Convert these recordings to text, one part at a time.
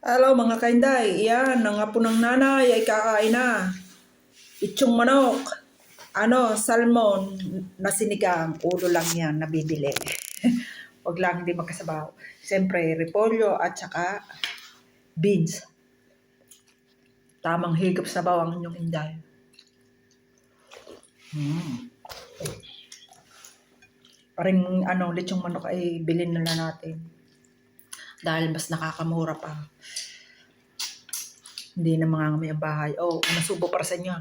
Hello mga kainday, yan, ang apo ng nanay ay kakain na. Itsyong manok, salmon na sinigang, ulo lang yan, nabibili. Huwag lang hindi magkasabaw. Siyempre, repolyo at saka beans. Tamang higop sa bawang inyong inday. Paring lechong manok ay bilhin na lang natin. Dahil mas nakakamura pa. Hindi na mangangamay ang bahay. Oh, nasubo para sa inyo.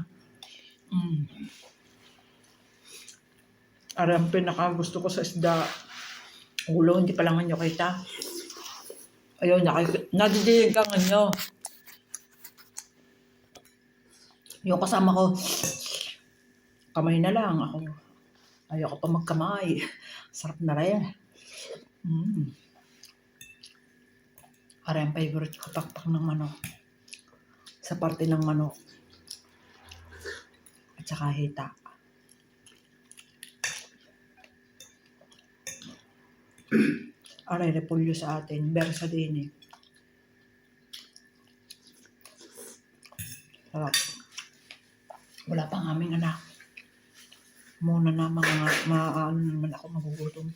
Ang pinaka gusto ko sa isda. Ulo, hindi pa lang nyo kita. Ayun, nadidilig ka nyo. Yung kasama ko, kamay na lang ako. Ayoko pa magkamay. Sarap na rin. Ang favorite ko, pakpak ng manok. Sa parte ng manok. At saka hita. Aray, repolyo sa atin. Bersa din eh. Sarap. Wala pang aming anak. Muna na naman ako magugutom.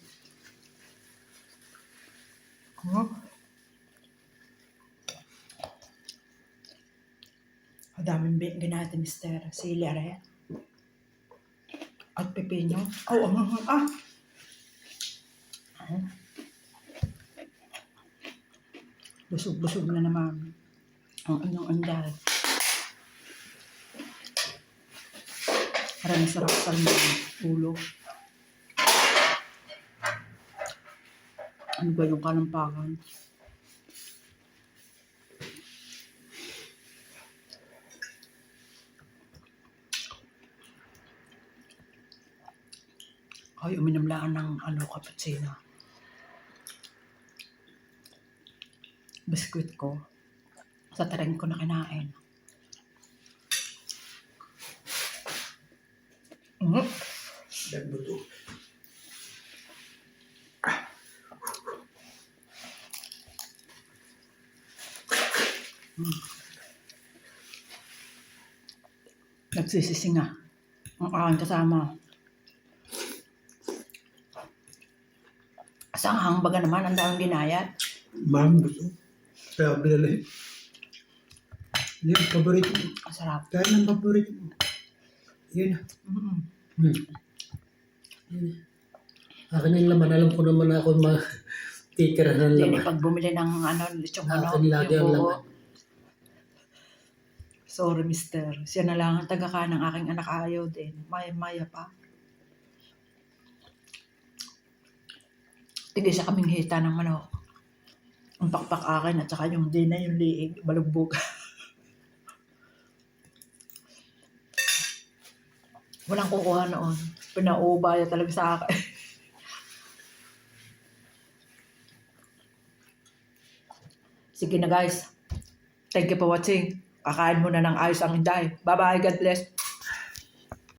Ang daming ginahit ni Mister. Sili, aray. At pepino. Busog-busog na naman ang inyong andal. Parang sarap salmon, ulo. Ano ba yung kalampagan? Ay, uminamlaan ng cappuccino. Biskuit ko. Sa tren ko na kinain. Dagbuto. Nagsisisinga. Ang aking kasama. Sanghang baga naman, ang daming ginayat. Ma'am, gusto. Kaya binali. Yan, paborito mo. Ang sarap. Kaya ng paborito mo. Yan. Yan. Akin yung laman. Alam ko naman ako titira ng Hindi laman. pag bumili ng lechong manok, Akin lagi ang yung buo. laman. Sorry, mister. Siya na lang ang taga-ka ng aking anak ayaw din. Maya-maya pa. Tigil sa kaming hita ng manok. Ang pakpak akin at saka yung di na yung liig, balugbog. Walang kukuha noon. Pinaubaya talaga sa akin. Sige na guys. Thank you for watching. Kakain muna ng ayos ang inday. Bye-bye. God bless.